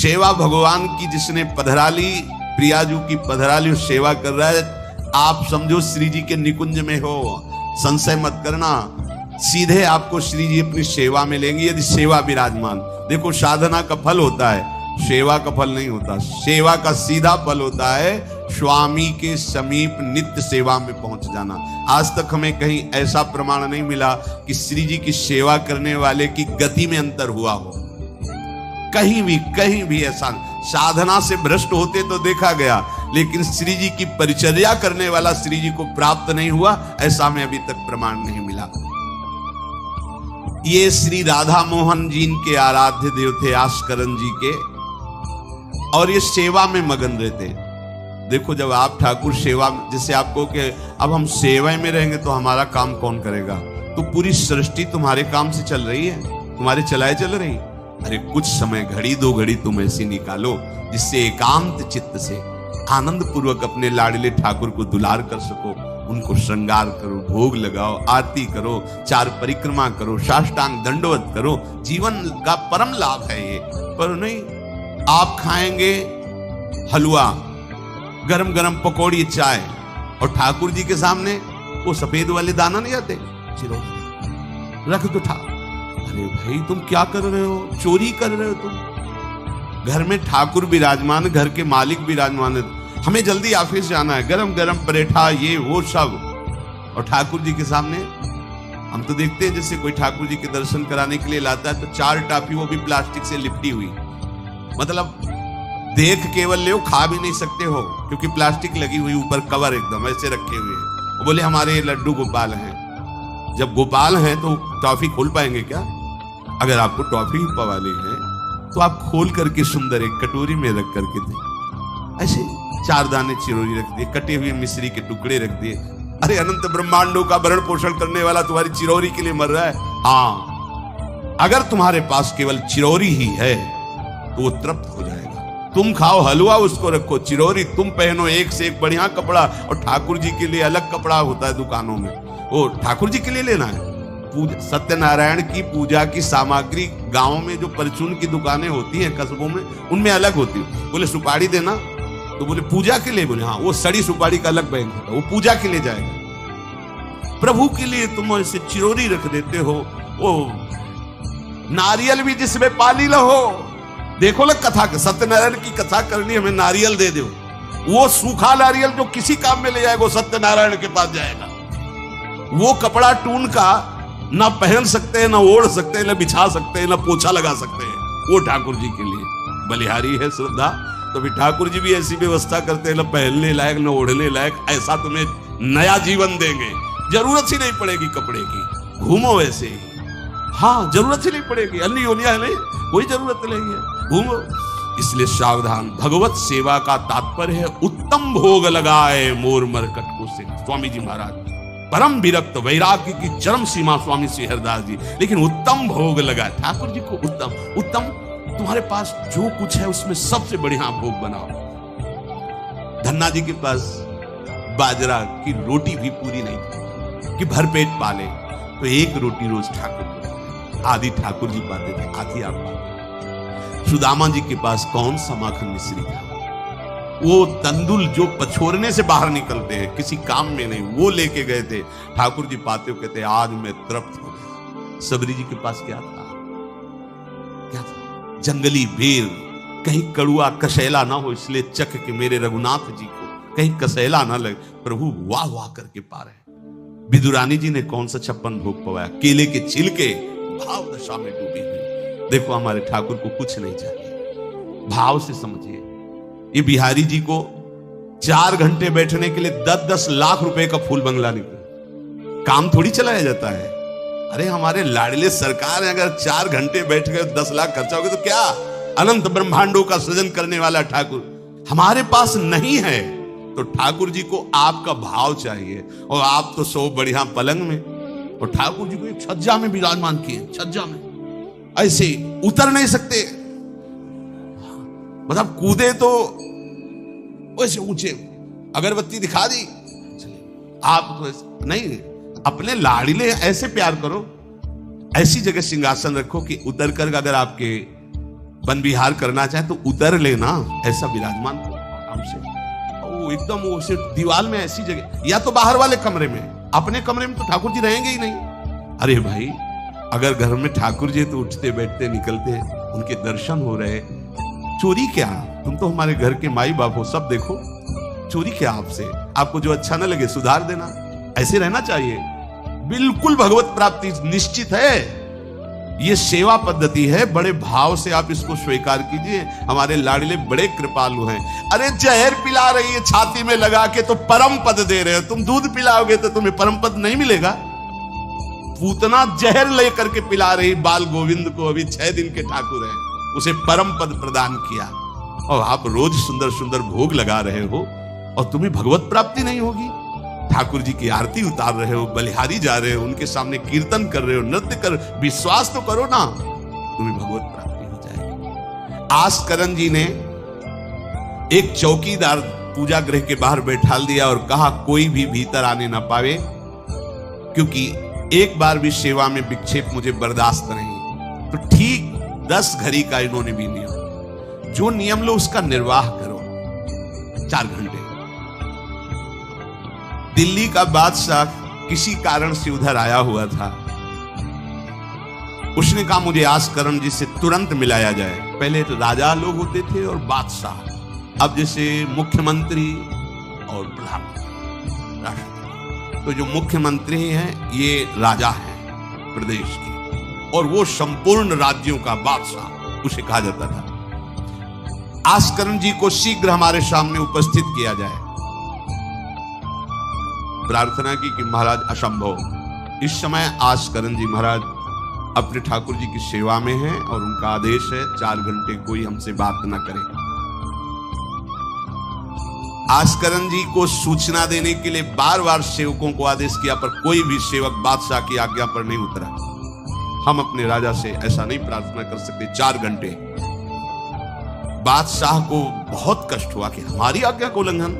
सेवा भगवान की जिसने पधराली, प्रियाजू की पधराली सेवा कर रहा है, आप समझो श्री जी के निकुंज में हो। संशय मत करना, सीधे आपको श्री जी अपनी सेवा में लेंगे यदि सेवा विराजमान। देखो साधना का फल होता है, सेवा का फल नहीं होता। सेवा का सीधा फल होता है स्वामी के समीप नित्य सेवा में पहुंच जाना। आज तक हमें कहीं ऐसा प्रमाण नहीं मिला कि श्री जी की सेवा करने वाले की गति में अंतर हुआ हो। कहीं भी ऐसा साधना से भ्रष्ट होते तो देखा गया, लेकिन श्री जी की परिचर्या करने वाला श्री जी को प्राप्त नहीं हुआ, ऐसा हमें अभी तक प्रमाण नहीं मिला। ये श्री राधा मोहन जी के आराध्य देव थे, आस्करन जी के, और ये सेवा में मगन रहते। देखो जब आप ठाकुर सेवा, जैसे आपको कि अब हम सेवा में रहेंगे तो हमारा काम कौन करेगा, तो पूरी सृष्टि तुम्हारे काम से चल रही है, तुम्हारे चलाए चल रही। अरे कुछ समय, घड़ी दो घड़ी तुम ऐसी निकालो जिससे एकांत चित्त से आनंद पूर्वक अपने लाडले ठाकुर को दुलार कर सको। उनको श्रृंगार करो, भोग लगाओ, आरती करो, 4 परिक्रमा करो, साष्टांग दंडवत करो। जीवन का परम लाभ है ये। पर नहीं, आप खाएंगे हलवा, गरम गरम पकौड़ी, चाय, और ठाकुर जी के सामने वो सफेद वाले दाना नहीं आते, रख दो अरे भाई तुम क्या कर रहे हो, चोरी कर रहे हो तुम। घर में ठाकुर विराजमान, घर के मालिक विराजमान है, हमें जल्दी ऑफिस जाना है, गरम गरम परेठा ये वो सब, और ठाकुर जी के सामने। हम तो देखते हैं जैसे कोई ठाकुर जी के दर्शन कराने के लिए लाता है तो 4 टाफी, वो भी प्लास्टिक से लिपटी हुई, मतलब देख केवल ले, खा भी नहीं सकते हो क्योंकि प्लास्टिक लगी हुई, ऊपर कवर एकदम ऐसे रखे हुए हैं। वो बोले हमारे लड्डू गोपाल हैं। जब गोपाल हैं तो टॉफी खोल पाएंगे क्या? अगर आपको टॉफी पवाली है तो आप खोल करके सुंदर एक कटोरी में रख करके दे। ऐसे 4 दाने चिरौरी रख दिए, कटे हुए मिश्री के टुकड़े रख दिए। अरे अनंत ब्रह्मांडों का भरण पोषण करने वाला तुम्हारी चिरौरी के लिए मर रहा है। हाँ, अगर तुम्हारे पास केवल चिरौरी ही है तो वो तृप्त हो जाएगा। तुम खाओ हलवा, उसको रखो, चिरौरी तुम पहनो, एक से एक बढ़िया कपड़ा, और ठाकुर जी के लिए अलग कपड़ा होता है दुकानों में, वो ठाकुर जी के लिए लेना है। सत्यनारायण की पूजा की सामग्री गांव में जो परचून की दुकानें होती हैं कस्बों में, उनमें अलग होती है। बोले सुपारी देना, तो बोले पूजा के लिए, बोले हाँ, वो सड़ी सुपारी का अलग बैंक होता है, वो पूजा के लिए जाएगा। प्रभु के लिए तुम ऐसे चिरौरी रख देते हो। वो नारियल भी जिसमें पानी न हो, देखो ना कथा, सत्यनारायण की कथा करनी, हमें नारियल दे दो। वो सूखा नारियल जो किसी काम में ले जाएगा, सत्यनारायण के पास जाएगा। वो कपड़ा टून का ना पहन सकते हैं, ना ओढ़ सकते हैं, ना बिछा सकते हैं, ना पोछा लगा सकते हैं, वो ठाकुर जी के लिए बलिहारी है श्रद्धा। तो भी ठाकुर जी भी ऐसी व्यवस्था करते हैं, ना पहनने लायक ना ओढ़ने लायक, ऐसा तुम्हें नया जीवन देंगे, जरूरत ही नहीं पड़ेगी कपड़े की, घूमो वैसे ही। हाँ, जरूरत ही नहीं पड़ेगी, अन्य योनिया नहीं, कोई जरूरत नहीं है, घूमो। इसलिए सावधान। भगवत सेवा का तात्पर्य है उत्तम भोग लगाए मोर मरकट को सिंह। स्वामी जी महाराज परम विरक्त, वैराग्य की चरम सीमा स्वामी श्री हरदास जी, लेकिन उत्तम भोग लगाए ठाकुर जी को। उत्तम तुम्हारे पास जो कुछ है उसमें सबसे बढ़िया भोग बनाओ। धन्ना जी के पास बाजरा की रोटी भी पूरी नहीं थी कि भरपेट पाले, तो 1 रोटी रोज ठाकुर को, आधी ठाकुर जी पाते थे, आधी आप पाते। सुदामा जी के पास कौन सा माखन मिश्री था, वो तंदुल जो पछोरने से बाहर निकलते हैं, किसी काम में नहीं, वो लेके गए थे। ठाकुर जी पाते हो कहते आज मैं तृप्त हो गया। सबरी जी के पास क्या था? जंगली बेर, कहीं कड़ुआ कसैला ना हो, इसलिए चख के मेरे रघुनाथ जी को कहीं कसैला ना लगे। प्रभु वाह वाह करके पा रहे। विदुरानी जी ने कौन सा 56 भोग पवाया? केले के छिलके भाव दशा में डूबी हुई। देखो हमारे ठाकुर को कुछ नहीं चाहिए, भाव से समझिए। ये बिहारी जी को 4 घंटे बैठने के लिए 10-10 लाख रुपए का फूल बंगला निकला, काम थोड़ी चलाया जाता है। अरे हमारे लाडले सरकार है, अगर 4 घंटे बैठ गए 10 लाख खर्चा हो गया तो क्या? अनंत ब्रह्मांडों का सृजन करने वाला ठाकुर हमारे पास नहीं है, तो ठाकुर जी को आपका भाव चाहिए। और आप तो सो बढ़िया पलंग में, और ठाकुर जी को एक छज्जा में विराजमान किए, छज्जा में ऐसे उतर नहीं सकते, मतलब कूदे तो वैसे ऊंचे, अगरबत्ती दिखा दी, आप तो नहीं। अपने लाडले ऐसे प्यार करो, ऐसी जगह सिंहासन रखो कि उतर कर अगर आपके वन विहार करना चाहे तो उतर लेना, ऐसा विराजमान हो आराम से। वो एकदम वो सिर्फ दीवार में ऐसी जगह, या तो बाहर वाले कमरे में, अपने कमरे में तो ठाकुर जी रहेंगे ही नहीं। अरे भाई, अगर घर में ठाकुर जी तो उठते बैठते निकलते, उनके दर्शन हो रहे, चोरी क्या? तुम तो हमारे घर के माई बाप हो, सब देखो, चोरी क्या आपसे? आपको जो अच्छा न लगे सुधार देना, ऐसे रहना चाहिए। बिल्कुल भगवत प्राप्ति निश्चित है। ये सेवा पद्धति है, बड़े भाव से आप इसको स्वीकार कीजिए। हमारे लाडले बड़े कृपालु हैं। अरे जहर पिला रही है छाती में लगा के तो परम पद दे रहे हो, तुम दूध पिलाओगे तो तुम्हें परम पद नहीं मिलेगा। पूतना जहर लेकर के पिला रही बाल गोविंद को, अभी 6 दिन के ठाकुर है, उसे परम पद प्रदान किया, और आप रोज सुंदर सुंदर भोग लगा रहे हो और तुम्हें भगवत प्राप्ति नहीं होगी। ठाकुर जी की आरती उतार रहे हो, बलिहारी जा रहे हो, उनके सामने कीर्तन कर रहे हो, नृत्य कर, विश्वास तो करो ना, तुम्हें भगवत प्राप्ति हो जाएगी। आस्करन जी ने एक चौकीदार पूजा गृह के बाहर बैठाल दिया और कहा कोई भी भीतर आने ना पावे, क्योंकि एक बार भी सेवा में विक्षेप मुझे बर्दाश्त नहीं। तो ठीक 10 घड़ी का इन्होंने भी नियम, जो नियम लो उसका निर्वाह करो। 4 घंटे। दिल्ली का बादशाह किसी कारण से उधर आया हुआ था। उसने कहा मुझे आस्करन जी से तुरंत मिलाया जाए। पहले तो राजा लोग होते थे और बादशाह, अब जैसे मुख्यमंत्री और प्रधानमंत्री, राष्ट्रपति। तो जो मुख्यमंत्री हैं ये राजा हैं प्रदेश के, और वो संपूर्ण राज्यों का बादशाह उसे कहा जाता था। आस्करन जी को शीघ्र हमारे सामने उपस्थित किया जाए। प्रार्थना की कि महाराज असंभव, इस समय आस्करन जी महाराज अपने ठाकुर जी की सेवा में हैं और उनका आदेश है 4 घंटे कोई हमसे बात न करे। आस्करन जी को सूचना देने के लिए बार बार सेवकों को आदेश किया, पर कोई भी सेवक बादशाह की आज्ञा पर नहीं उतरा। हम अपने राजा से ऐसा नहीं प्रार्थना कर सकते। 4 घंटे। बादशाह को बहुत कष्ट हुआ कि हमारी आज्ञा का उल्लंघन।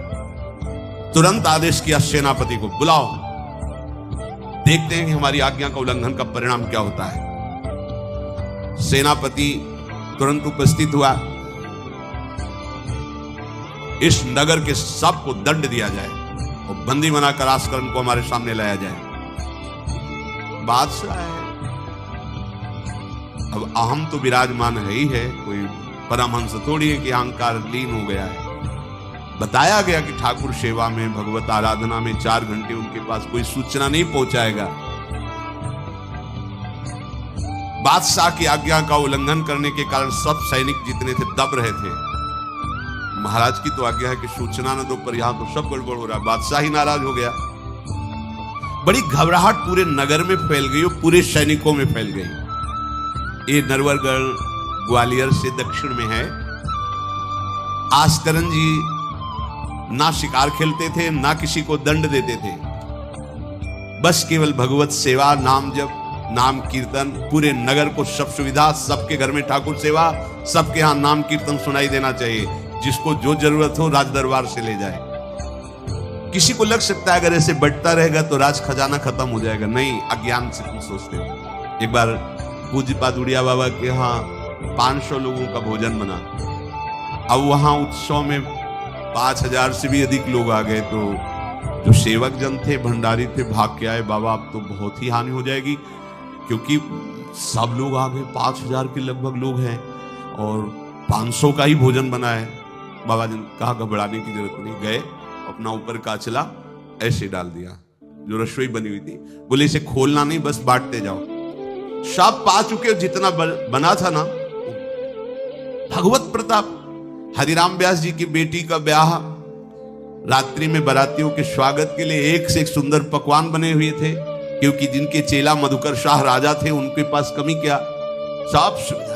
तुरंत आदेश किया सेनापति को, बुलाओ, देखते हैं कि हमारी आज्ञा का उल्लंघन का परिणाम क्या होता है। सेनापति तुरंत उपस्थित हुआ। इस नगर के सबको दंड दिया जाए और बंदी बनाकर आस्करन को हमारे सामने लाया जाए। बादशाह है, अब अहम तो विराजमान है ही है, कोई परमहंस थोड़ी है कि अहंकार लीन हो गया है। बताया गया कि ठाकुर सेवा में, भगवत आराधना में 4 घंटे उनके पास कोई सूचना नहीं पहुंचाएगा। बादशाह की आज्ञा का उल्लंघन करने के कारण सब सैनिक जितने थे दब रहे थे। महाराज की तो आज्ञा है कि सूचना न दो, पर यहां तो सब गड़बड़ हो रहा है। बादशाह ही नाराज हो गया। बड़ी घबराहट पूरे नगर में फैल गई और पूरे सैनिकों में फैल गई। ये नरवरगढ़ ग्वालियर से दक्षिण में है। आस्करन जी ना शिकार खेलते थे, ना किसी को दंड देते थे, बस केवल भगवत सेवा, नाम जप, नाम कीर्तन, पूरे नगर को सब सुविधा, सबके घर में ठाकुर सेवा, सबके यहां नाम कीर्तन सुनाई देना चाहिए। जिसको जो जरूरत हो राज दरबार से ले जाए। किसी को लग सकता है अगर ऐसे बढ़ता रहेगा तो राज खजाना खत्म हो जाएगा। नहीं, अज्ञान से तुम सोचते हो। एक बार पूज्य पादुड़िया बाबा के यहाँ 500 लोगों का भोजन बना। अब वहां उत्सव में 5000 से भी अधिक लोग आ गए, तो जो सेवक जन थे, भंडारी थे, भाग के आए, बाबा अब तो बहुत ही हानि हो जाएगी, क्योंकि सब लोग आ गए, 5000 के लगभग लोग हैं और 500 का ही भोजन बना है। बाबा जी ने कहा घबराने की जरूरत नहीं। गए, अपना ऊपर का चला ऐसे डाल दिया जो रसोई बनी हुई थी। बोले इसे खोलना नहीं, बस बांटते जाओ। सब पा चुके, जितना बना था ना। भगवत प्रताप। हरिराम व्यास जी की बेटी का ब्याह, रात्रि में बारातियों के स्वागत के लिए एक से एक सुंदर पकवान बने हुए थे, क्योंकि जिनके चेला मधुकर शाह राजा थे उनके पास कमी क्या, सब सुविधा।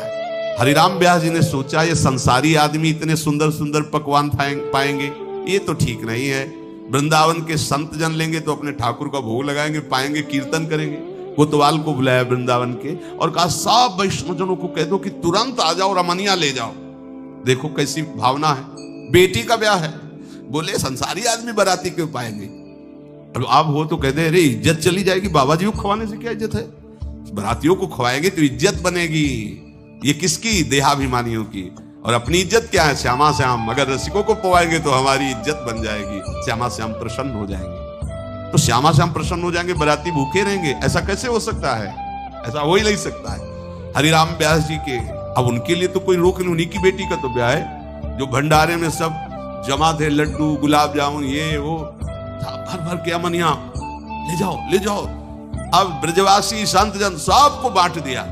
हरिराम व्यास जी ने सोचा ये संसारी आदमी इतने सुंदर सुंदर पकवान पाएंगे, ये तो ठीक नहीं है। वृंदावन के संत जन लेंगे तो अपने ठाकुर का भोग लगाएंगे, पाएंगे, कीर्तन करेंगे। कोतवाल को बुलाया वृंदावन के और कहा सब वैष्णवजनों को कह दो कि तुरंत आ जाओ, रमनिया ले जाओ। देखो कैसी भावना है, बेटी का ब्याह है। बोले संसारी आदमी बाराती क्यों पाएंगे। और आप हो तो कहते अरे इज्जत चली जाएगी। बाबा जी को खवाने से क्या इज्जत है, बारातियों को खवाएंगे तो इज्जत बनेगी। ये किसकी? देहाभिमानियों की। और अपनी इज्जत क्या है? श्यामा श्याम। अगर रसिकों को पवाएंगे तो हमारी इज्जत बन जाएगी, श्यामा श्याम प्रसन्न हो जाएंगे। तो श्यामा श्याम प्रसन्न हो जाएंगे, बराती भूखे रहेंगे? ऐसा कैसे हो सकता है? ऐसा हो ही नहीं सकता है। हरिराम व्यास जी के, अब उनके लिए तो कोई रोक नहीं, उन्हीं की बेटी का तो ब्याह है। जो भंडारे में सब जमा थे, लड्डू गुलाब जामुन ये वो भर भर के अमनिया, ले जाओ ले जाओ। अब ब्रजवासी संत जन सबको बांट दिया,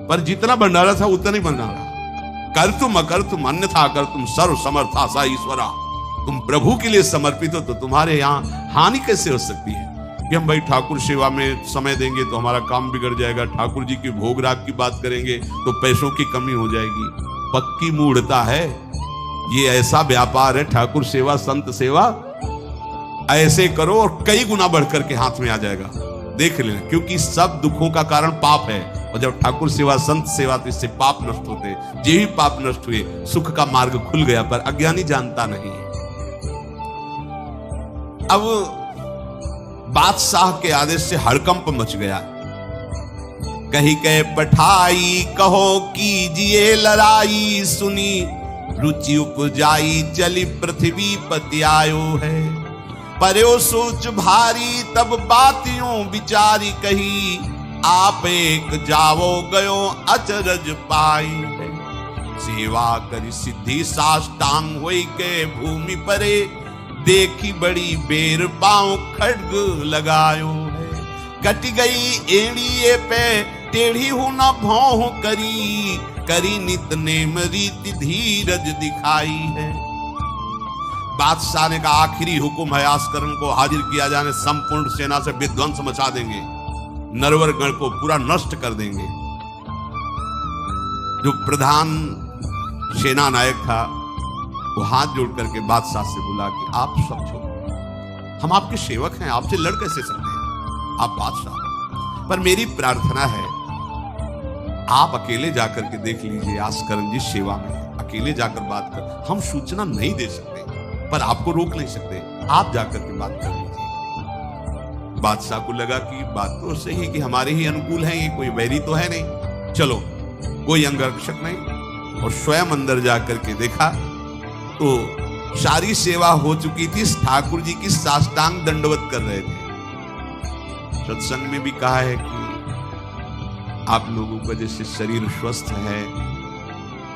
पर जितना भंडारा था उतना ही भंडारा। कर तुम अकर तुम अन्यथा कर तुम सर्व समर्था सा ईश्वरा। तुम प्रभु के लिए समर्पित हो तो तुम्हारे यहाँ हानि कैसे हो सकती है कि हम भाई ठाकुर सेवा में समय देंगे तो हमारा काम बिगड़ जाएगा, ठाकुर जी की भोग राग की बात करेंगे तो पैसों की कमी हो जाएगी। पक्की मूढ़ता है ये, ऐसा व्यापार है ठाकुर सेवा संत सेवा। ऐसे करो और कई गुना बढ़कर के हाथ में आ जाएगा, देख लेना। क्योंकि सब दुखों का कारण पाप है, और जब ठाकुर सेवा संत सेवा तो इससे पाप नष्ट होते। जे ही पाप नष्ट हुए सुख का मार्ग खुल गया, पर अज्ञानी जानता नहीं है। अब बादशाह के आदेश से हड़कंप मच गया। कहीं कह पठाई कहो कीजिए लड़ाई, सुनी रुचि उपजाई चली पृथ्वी पति आयो है। पर्यो सोच भारी तब बातियों विचारी कही, आप एक जावो गयो अचरज पाई है। सेवा करी सिद्धि साष्टांग होई के भूमि परे, देखी बड़ी बेर पांव खड्ग लगायो है। कट गई एड़िए पे टेढ़ी हूं न भौं करी, करी नित नेम रीति धीरज दिखाई है। बादशाह ने कहा आखिरी हुक्म है, आस्करण को हाजिर किया जाने, संपूर्ण सेना से विध्वंस मचा देंगे, नरवर गण को पूरा नष्ट कर देंगे। जो प्रधान सेना नायक था वो हाथ जोड़ करके बादशाह से बोला कि आप सब छोड़ो, हम आपके सेवक हैं, आपसे लड़ कैसे सकते हैं, आप बादशाह। पर मेरी प्रार्थना है आप अकेले जाकर के देख लीजिए, आस्करण जी सेवा में अकेले जाकर बात कर। हम सूचना नहीं दे सकते पर आपको रोक नहीं सकते, आप जाकर के बात कर लीजिए। बादशाह को लगा कि बात तो सही है कि हमारे ही अनुकूल है, ये कोई वैरी तो है नहीं, चलो कोई अंगरक्षक नहीं। और स्वयं अंदर जाकर के देखा तो सारी सेवा हो चुकी थी, ठाकुर जी की साष्टांग दंडवत कर रहे थे। सत्संग में भी कहा है कि आप लोगों का जैसे शरीर स्वस्थ है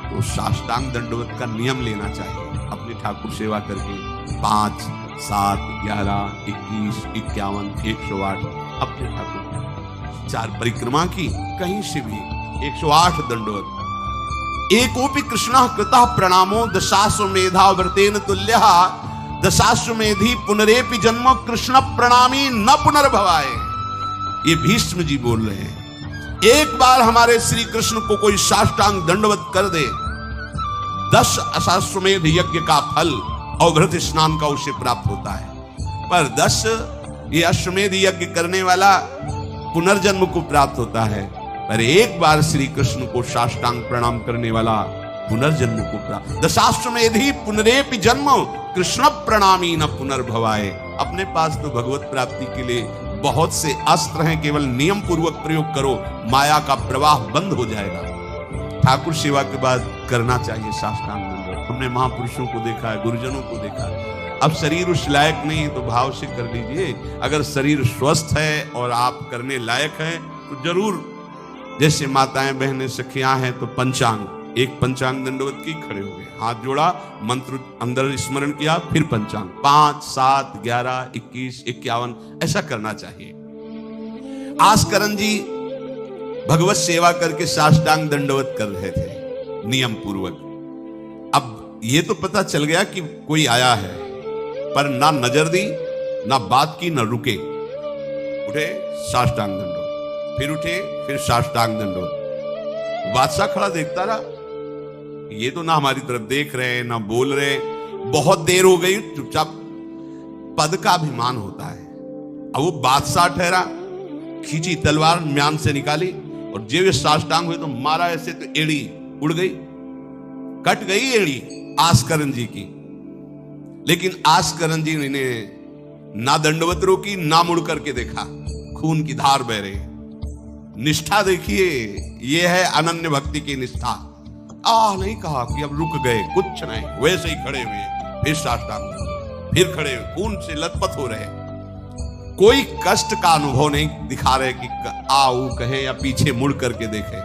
तो साष्टांग दंडवत का नियम लेना चाहिए अपनी ठाकुर सेवा करके। 5, 7, 11, 21, 51, 108 अपने ठाकुर 4 परिक्रमा की, कहीं से भी 108 दंडवत। एकोपि कृष्णः कृतः प्रणामो दशाश्वमेधा व्रतेन तुल्यः, दशाश्वमेधी पुनरेपि जन्म कृष्ण प्रणामी न पुनर्भवाय। ये भीष्म जी बोल रहे हैं, एक बार हमारे श्री कृष्ण को कोई साष्टांग दंडवत कर दे, 10 अश्वमेध यज्ञ का फल और व्रत स्नान का उसे प्राप्त होता है। पर 10 ये अश्वमेध यज्ञ करने वाला पुनर्जन्म को प्राप्त होता है, पर एक बार श्री कृष्ण को साष्टांग प्रणाम करने वाला पुनर्जन्म को प्राप्त। दशाश्वमेधी पुनरेपि जन्म कृष्ण प्रणामी न पुनर्भवाय। अपने पास तो भगवत प्राप्ति के लिए बहुत से अस्त्र हैं, केवल नियम पूर्वक प्रयोग करो, माया का प्रवाह बंद हो जाएगा। ठाकुर सेवा के बाद करना चाहिए साष्टांग दंडवत। हमने महापुरुषों को देखा है, गुरुजनों को देखा है। अब शरीर उस लायक नहीं है तो भाव से कर लीजिए। अगर शरीर स्वस्थ है और आप करने लायक हैं तो जरूर, जैसे माताएं बहनें सखियां हैं तो पंचांग, एक पंचांग दंडवत की खड़े हो गए, हाथ जोड़ा, मंत्र अंदर स्मरण किया, फिर पंचांग 5, 7, 11, 21, 51 ऐसा करना चाहिए। आस्करण जी भगवत सेवा करके साष्टांग दंडवत कर रहे थे नियम पूर्वक। अब ये तो पता चल गया कि कोई आया है, पर ना नजर दी, ना बात की, ना रुके, उठे साष्टांग दंडवत, फिर उठे, फिर साष्टांग दंडवत। बादशाह खड़ा देखता रहा, ये तो ना हमारी तरफ देख रहे ना बोल रहे। बहुत देर हो गई, चुपचाप। पद का अभिमान होता है। अब वो बादशाह ठहरा, खींची तलवार म्यान से निकाली और जब साष्टांग हुए तो मारा ऐसे तो एड़ी उड़ गई, कट गई एड़ी आस्करण जी की। लेकिन आस्करण जी ने ना दंडवत रोकी, ना मुड़ करके देखा, खून की धार बह रही। निष्ठा देखिए, ये है अनन्य भक्ति की निष्ठा। नहीं कहा कि अब रुक गए, कुछ नहीं, वैसे ही खड़े हुए, फिर साष्टांग, फिर खड़े हुए, खून से लथपथ हो रहे, कोई कष्ट का अनुभव नहीं दिखा रहे कि आओ कहे या पीछे मुड़ करके देखे।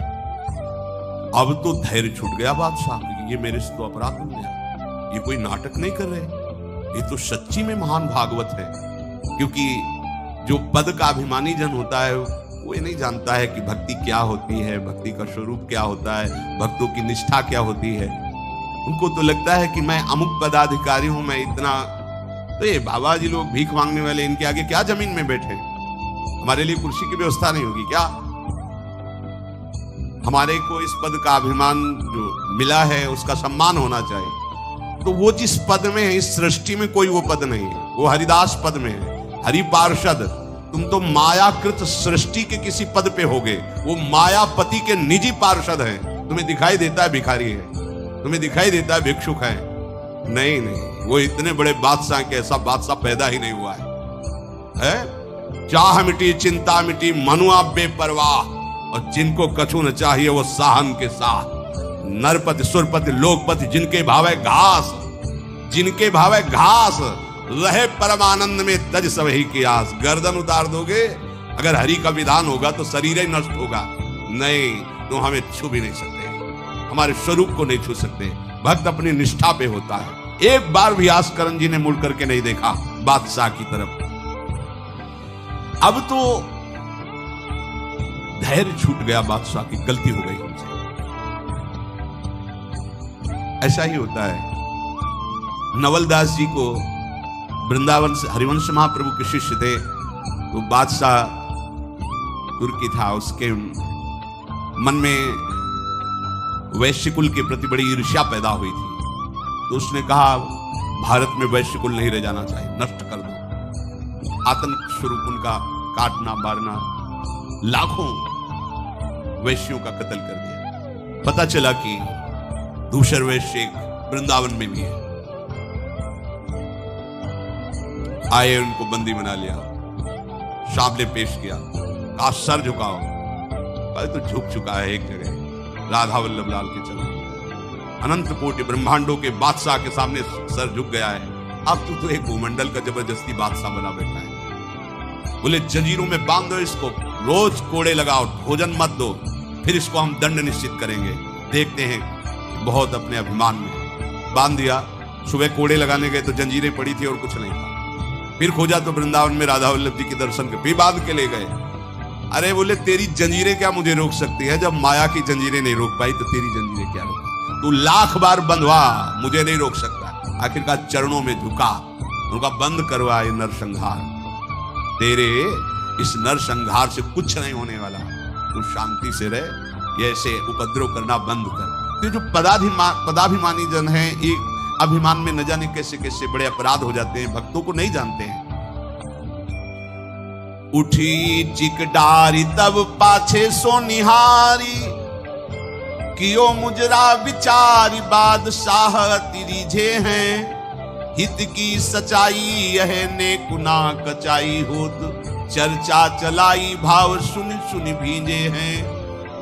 अब तो धैर्य छूट गया बादशाह, ये मेरे से तो अपराध हो गया, ये कोई नाटक नहीं कर रहे, ये तो सच्ची में महान भागवत है। क्योंकि जो पद का अभिमानी जन होता है वो ये नहीं जानता है कि भक्ति क्या होती है, भक्ति का स्वरूप क्या होता है, भक्तों की निष्ठा क्या होती है। उनको तो लगता है कि मैं अमुक पदाधिकारी हूं, मैं इतना, तो ये बाबा जी लोग भीख मांगने वाले, इनके आगे क्या जमीन में बैठे, हमारे लिए कुर्सी की व्यवस्था नहीं होगी क्या? हमारे को इस पद का अभिमान जो मिला है उसका सम्मान होना चाहिए। तो वो जिस पद में है, इस सृष्टि में कोई वो पद नहीं है, वो हरिदास पद में है, हरि पार्षद। तुम तो मायाकृत सृष्टि के किसी पद पे होगे, वो मायापति के निजी पार्षद हैं। तुम्हें दिखाई देता है भिखारी है, तुम्हें दिखाई देता है भिक्षुक है, नहीं नहीं, वो इतने बड़े बादशाह के ऐसा बादशाह पैदा ही नहीं हुआ है? चाह मिटी चिंता मिटी मनुआ बेपरवाह, और जिनको कछु न चाहिए वो साहन के साथ, नरपति सुरपति लोकपति, जिनके भावे घास, जिनके भावे घास, रहे परमानंद में तज सबही की आस। गर्दन उतार दोगे, अगर हरि का विधान होगा तो शरीर ही नष्ट होगा, नहीं तो हमें छू भी नहीं सकते, हमारे स्वरूप को नहीं छू सकते। भक्त अपनी निष्ठा पे होता है। एक बार भी आस्करण जी ने मुड़ करके नहीं देखा बादशाह की तरफ। अब तो धैर्य छूट गया बादशाह की, गलती हो गई हमसे। ऐसा ही होता है। नवलदास जी को वृंदावन से हरिवंश महाप्रभु के शिष्य थे, तो बादशाह तुर्की था, उसके मन में वैश्यकुल के प्रति बड़ी ईर्ष्या पैदा हुई थी। तो उसने कहा भारत में वैश्यकुल नहीं रह जाना चाहिए, नष्ट कर दो। आतंक स्वरूप उनका काटना बारना, लाखों वैश्यों का कत्ल कर दिया। पता चला कि दूसर वैश्य वृंदावन में भी है। आए, उनको बंदी बना लिया, सामने पेश किया, कहा सर झुकाओ। तो झुक चुका है एक जगह, राधा वल्लभ लाल के चरण, अनंत कोटि ब्रह्मांडों के बादशाह के सामने सर झुक गया है। अब तो एक भूमंडल का जबरदस्ती बादशाह बना बैठा है। बोले जंजीरों में बांध दो इसको, रोज कोड़े लगाओ, भोजन मत दो, फिर इसको हम दंड निश्चित करेंगे, देखते हैं। बहुत अपने अभिमान में बांध दिया। सुबह कोड़े लगाने गए तो जंजीरें पड़ी थी और कुछ नहीं था। फिर खोजा तो वृंदावन में राधा वल्लभ जी के दर्शन के भी बांध के ले गए। अरे बोले तेरी जंजीरें क्या मुझे रोक सकती है? जब माया की जंजीरें नहीं रोक पाई तो तेरी जंजीरें क्या रोक? तू लाख बार बंधवा, मुझे नहीं रोक सकता। आखिरकार चरणों में झुका, उनका बंद करवा ये नरसंहार, तेरे इस नरसंहार से कुछ नहीं होने वाला, तू शांति से रह, ये ऐसे उपद्रव करना बंद कर। तो जो पदाभिमानी जन है, एक अभिमान में न जाने कैसे कैसे बड़े अपराध हो जाते हैं, भक्तों को नहीं जानते हैं। उठी चिकडारी तब पाछे सोनिहारी, कियो मुजरा विचारी बादशाह तिरिझे हैं। हित की सच्चाई यह ने कुना कचाई होत, चर्चा चलाई भाव सुन सुन भीजे हैं।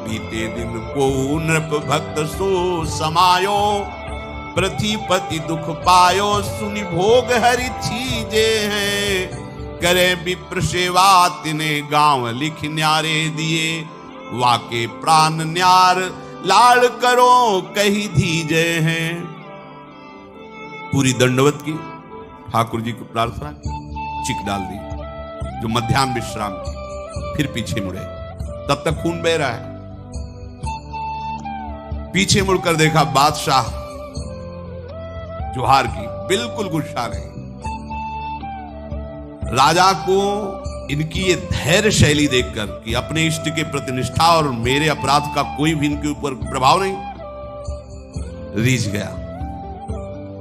बीते दिन को नृप भक्त सो समायो, पृथ्वीपति दुख पायो सुनि भोग हरि चीजे हैं। करे विप्र सेवा तिने गांव लिख न्यारे दिए, वाके प्राण न्यार लाड़ करो कही धीजे हैं। पूरी दंडवत की, ठाकुर जी को प्रार्थना की, चिक डाल दी, जो मध्याह्न विश्राम की, फिर पीछे मुड़े। तब तक खून बह रहा है। पीछे मुड़कर देखा बादशाह जोहार की, बिल्कुल गुस्सा नहीं। राजा को इनकी ये धैर्य शैली देखकर कि अपने इष्ट के प्रति निष्ठा और मेरे अपराध का कोई भी इनके ऊपर प्रभाव नहीं, रीझ गया,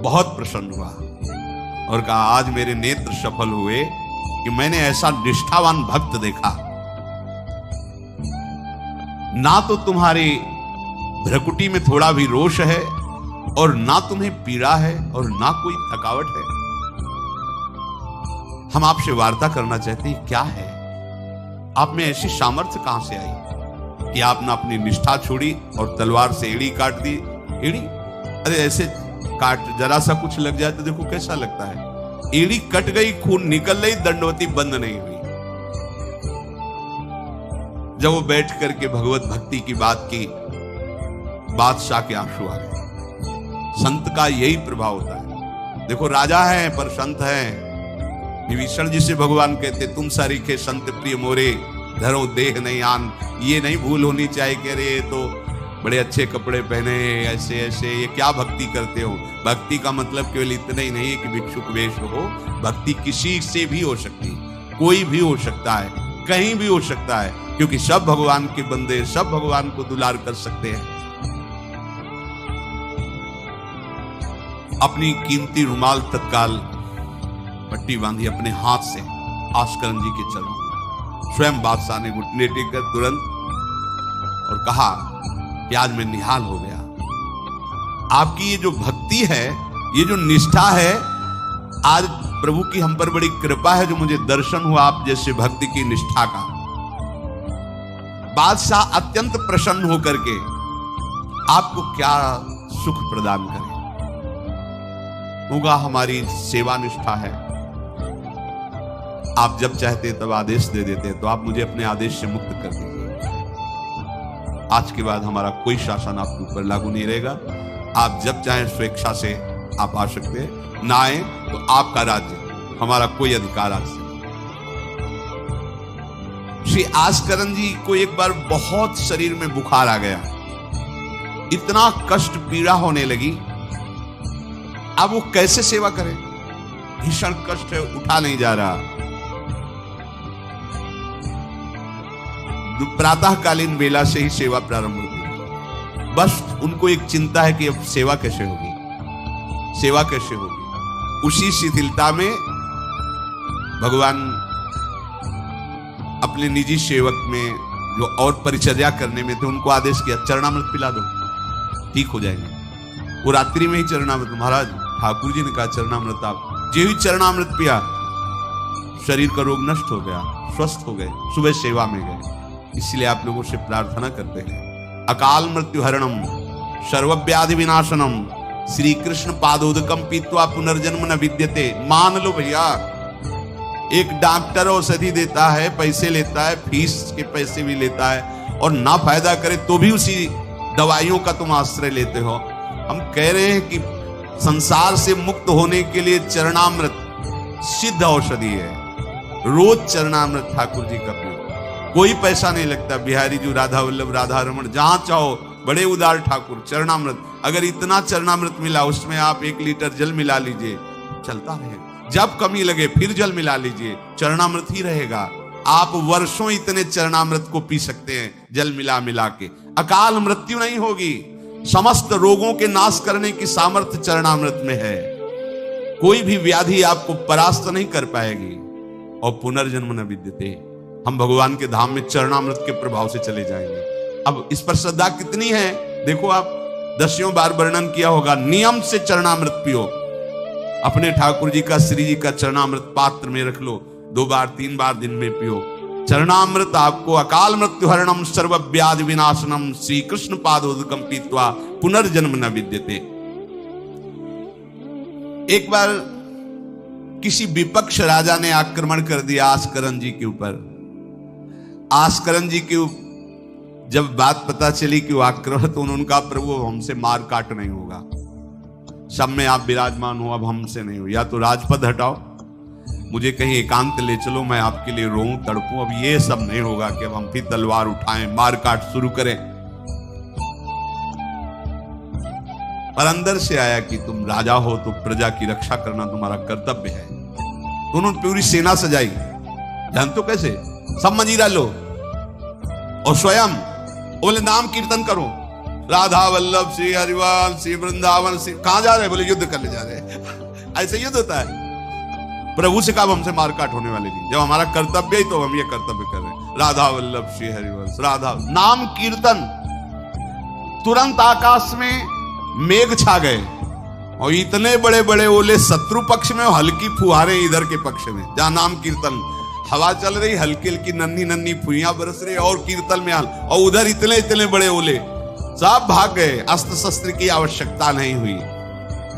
बहुत प्रसन्न हुआ और कहा आज मेरे नेत्र सफल हुए कि मैंने ऐसा निष्ठावान भक्त देखा। ना तो तुम्हारी भ्रकुटी में थोड़ा भी रोष है और ना तुम्हें पीड़ा है और ना कोई थकावट है। हम आपसे वार्ता करना चाहते हैं, क्या है आप में ऐसी सामर्थ्य कहां से आई? कि आपने अपनी निष्ठा छोड़ी और तलवार से एड़ी काट दी। एड़ी, अरे ऐसे काट जरा सा कुछ लग जाए तो देखो कैसा लगता है। एड़ी कट गई, खून निकल गई, दंडवती बंद नहीं हुई। जब वो बैठ करके भगवत भक्ति की बात की, बादशाह के आंसू आ गए। संत का यही प्रभाव होता है। देखो राजा है पर संत है। विभीषण जी से भगवान कहते तुम सारीखे संत प्रिय मोरे, धरो देह नहीं आन। ये नहीं भूल होनी चाहिए कि अरे ये तो बड़े अच्छे कपड़े पहने, ऐसे ऐसे, ये क्या भक्ति करते हो। भक्ति का मतलब केवल इतना ही नहीं है कि भिक्षुक वेश हो। भक्ति किसी से भी हो सकती, कोई भी हो सकता है, कहीं भी हो सकता है, क्योंकि सब भगवान के बंदे, सब भगवान को दुलार कर सकते हैं। अपनी कीमती रुमाल तत्काल पट्टी बांधी अपने हाथ से आस्करन जी के चरणों में। स्वयं बादशाह ने घुटने टेककर तुरंत और कहा कि आज मैं निहाल हो गया। आपकी ये जो भक्ति है, ये जो निष्ठा है, आज प्रभु की हम पर बड़ी कृपा है जो मुझे दर्शन हुआ आप जैसे भक्ति की निष्ठा का। बादशाह अत्यंत प्रसन्न होकर के आपको क्या सुख प्रदान करे। होगा हमारी सेवा निष्ठा है। आप जब चाहते तब आदेश दे देते, तो आप मुझे अपने आदेश से मुक्त कर दीजिए। आज के बाद हमारा कोई शासन आपके ऊपर लागू नहीं रहेगा। आप जब चाहें स्वेच्छा से आप आ सकते हैं, ना आए तो आपका राज्य, हमारा कोई अधिकार आज से। श्री आस्करन जी को एक बार बहुत शरीर में बुखार आ गया, इतना कष्ट पीड़ा होने लगी। अब वो कैसे सेवा करें, भीषण कष्ट है, उठा नहीं जा रहा। प्रातःकालीन बेला से ही सेवा प्रारंभ होगी। बस उनको एक चिंता है कि अब सेवा कैसे होगी, सेवा कैसे होगी। उसी शिथिलता में भगवान अपने निजी सेवक में जो और परिचर्या करने में थे, उनको आदेश किया चरणामृत पिला दो, ठीक हो जाएंगे। वो रात्रि में ही चरणामृत, महाराज ठाकुर जी ने कहा चरणामृत आप, जो ही चरणामृत पिया शरीर का रोग नष्ट हो गया, स्वस्थ हो गए, सुबह सेवा में गए। इसलिए आप लोगों से प्रार्थना करते हैं, अकाल मृत्यु हरणम सर्वव्याधि विनाशनम श्री कृष्ण पादोदकम पीत्वा पुनर्जन्म न विद्यते। मान लो भैया, एक डॉक्टर औषधि देता है, पैसे लेता है, फीस के पैसे भी लेता है, और ना फायदा करे तो भी उसी दवाइयों का तुम आश्रय लेते हो। हम कह रहे हैं कि संसार से मुक्त होने के लिए चरणामृत सिद्ध औषधि है। रोज चरणामृत ठाकुर जी का पियो, कोई पैसा नहीं लगता। बिहारी जी, राधा वल्लभ, राधा रमन, जहां चाहो, बड़े उदार ठाकुर। चरणामृत, अगर इतना चरणामृत मिला उसमें आप 1 लीटर जल मिला लीजिए, चलता रहेगा। जब कमी लगे फिर जल मिला लीजिए, चरणामृत ही रहेगा। आप वर्षों इतने चरणामृत को पी सकते हैं जल मिला मिला के, अकाल मृत्यु नहीं होगी। समस्त रोगों के नाश करने की सामर्थ्य चरणामृत में है। कोई भी व्याधि आपको परास्त नहीं कर पाएगी। और पुनर्जन्म न विद्यते, हम भगवान के धाम में चरणामृत के प्रभाव से चले जाएंगे। अब इस पर श्रद्धा कितनी है देखो आप, 10 बार वर्णन किया होगा। नियम से चरणामृत पियो, अपने ठाकुर जी का, श्री जी का चरणामृत पात्र में रख लो, 2 बार 3 बार दिन में पियो। चरणामृत आपको अकाल मृत्यु हरणम सर्वव्याधि विनाशनम श्री कृष्ण पादोदकम पीत्वा पुनर्जन्म न विद्यते। एक बार किसी विपक्ष राजा ने आक्रमण कर दिया आस्करन जी के ऊपर। आस्करन जी की जब बात पता चली कि वो आक्रमण, तो उन्होंने कहा प्रभु हमसे मार काट नहीं होगा, सब में आप विराजमान हो, अब हमसे नहीं हो। या तो राजपद हटाओ, मुझे कहीं एकांत ले चलो, मैं आपके लिए रोऊं तड़पूं। अब ये सब नहीं होगा कि अब हम फिर तलवार उठाएं, मार काट शुरू करें। पर अंदर से आया कि तुम राजा हो तो प्रजा की रक्षा करना तुम्हारा कर्तव्य है। तो उन्होंने पूरी सेना सजाई, जान तो कैसे, सब मजीरा लो, और स्वयं बोले नाम कीर्तन करो, राधा वल्लभ श्री हरिवाल श्री वृंदावन श्री। कहां जा रहे, बोले युद्ध करने जा रहे। ऐसे युद्ध होता है। प्रभु से कहा हमसे मारकाट होने वाली नहीं, जब हमारा कर्तव्य ही तो हम ये कर्तव्य कर रहे हैं। राधा वल्लभ श्री हरिवंश, राधा नाम कीर्तन। तुरंत आकाश में मेघ छा गए, और इतने बड़े बड़े ओले शत्रु पक्ष में, हल्की फुहारे इधर के पक्ष में। जहां नाम कीर्तन, हवा चल रही, हल्की हल्की नन्ही नन्ही फुइयां बरस रही और कीर्तन में हाल, और उधर इतने इतने बड़े ओले, सब भाग गए। अस्त्र शस्त्र की आवश्यकता नहीं हुई।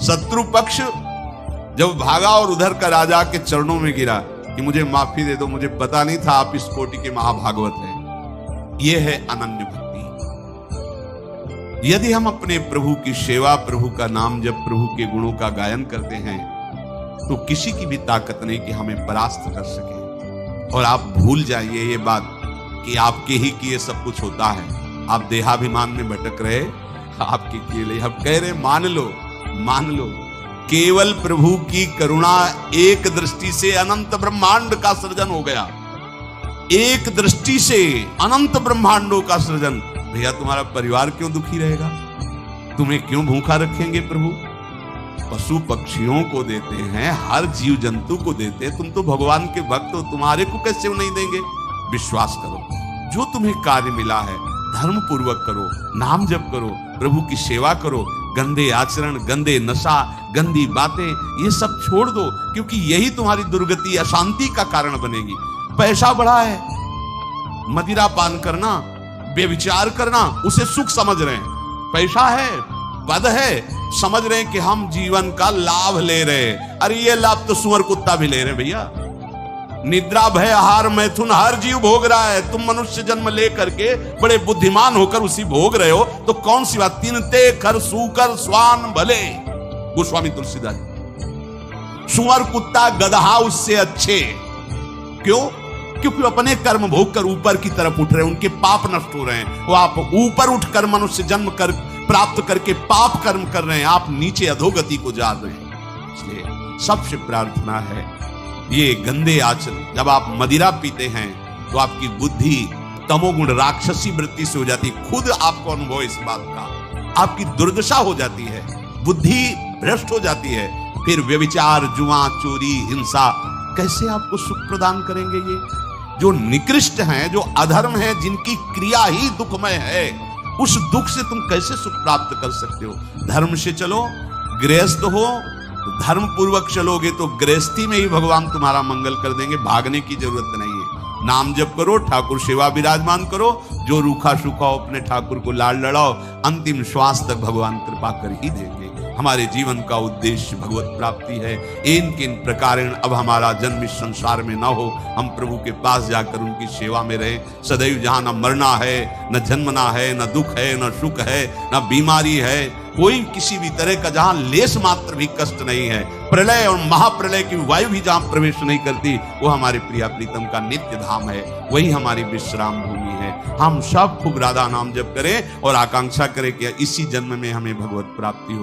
शत्रु पक्ष जब भागा और उधर का राजा के चरणों में गिरा कि मुझे माफी दे दो, मुझे पता नहीं था आप इस कोटि के महाभागवत हैं। यह है अनन्य भक्ति। यदि हम अपने प्रभु की सेवा, प्रभु का नाम जब, प्रभु के गुणों का गायन करते हैं तो किसी की भी ताकत नहीं कि हमें परास्त कर सके। और आप भूल जाइए ये बात कि आपके ही किए सब कुछ होता है। आप देहाभिमान में भटक रहे, आपके किए ले हम कह रहे मान लो, मान लो। केवल प्रभु की करुणा एक दृष्टि से अनंत ब्रह्मांड का सृजन हो गया। एक दृष्टि से अनंत ब्रह्मांडों का सृजन। भैया तुम्हारा परिवार क्यों दुखी रहेगा? तुम्हें क्यों भूखा रखेंगे प्रभु? पशु पक्षियों को देते हैं, हर जीव जंतु को देते हैं। तुम तो भगवान के भक्त हो, तुम्हारे को कैसे वो नहीं देंगे? विश्वास करो, जो तुम्हें कार्य मिला है धर्म पूर्वक करो, नाम जप करो, प्रभु की सेवा करो। गंदे आचरण, गंदे नशा, गंदी बातें ये सब छोड़ दो, क्योंकि यही तुम्हारी दुर्गति, अशांति का कारण बनेगी। पैसा बढ़ा है, मदिरा पान करना, बेविचार करना, उसे सुख समझ रहे हैं। पैसा है, पद है, समझ रहे हैं कि हम जीवन का लाभ ले रहे हैं। अरे ये लाभ तो सुअर कुत्ता भी ले रहे हैं भैया। निद्रा, भय, आहार, मैथुन हर जीव भोग रहा है। तुम मनुष्य जन्म ले करके बड़े बुद्धिमान होकर उसी भोग रहे हो, तो कौन सी बात? तिनते खर सूकर स्वान भले, गोस्वामी तुलसीदास। सुअर कुत्ता गदहा उससे अच्छे। क्यों? क्योंकि अपने कर्म भोग कर ऊपर की तरफ उठ रहे हैं, उनके पाप नष्ट हो रहे हैं। वो आप ऊपर उठकर मनुष्य जन्म कर प्राप्त करके पाप कर्म कर रहे हैं, आप नीचे अधोगति को जा रहे हैं। इसलिए सबसे प्रार्थना है, ये गंदे आचरण, जब आप मदिरा पीते हैं तो आपकी बुद्धि तमोगुण राक्षसी वृत्ति से हो जाती है। खुद आपको अनुभव इस बात का। आपकी दुर्दशा हो जाती है, बुद्धि भ्रष्ट हो जाती है। फिर व्यभिचार, जुआ, चोरी, हिंसा कैसे आपको सुख प्रदान करेंगे? ये जो निकृष्ट हैं, जो अधर्म हैं, जिनकी क्रिया ही दुखमय है, उस दुख से तुम कैसे सुख प्राप्त कर सकते हो? धर्म से चलो, गृहस्थ हो, धर्म पूर्वक चलोगे तो गृहस्थी में ही भगवान तुम्हारा मंगल कर देंगे। भागने की जरूरत नहीं है। नाम जप करो, ठाकुर सेवा विराजमान करो, जो रूखा सूखा हो अपने ठाकुर को लाड लड़ाओ, अंतिम श्वास तक भगवान कृपा कर ही देंगे। हमारे जीवन का उद्देश्य भगवत प्राप्ति है। इन किन प्रकारेण अब हमारा जन्म इस संसार में न हो, हम प्रभु के पास जाकर उनकी सेवा में रहें सदैव। जहां न मरना है, न जन्मना है, न दुख है, न सुख है, न बीमारी है, कोई किसी भी तरह का जहां लेस मात्र भी कष्ट नहीं है, प्रलय और महाप्रलय की वायु भी जहां प्रवेश नहीं करती, वो हमारे प्रिया प्रीतम का नित्य धाम है। वही हमारी विश्राम भूमि है। हम सब खूब राधा नाम जप करें और आकांक्षा करें कि इसी जन्म में हमें भगवत प्राप्ति हो।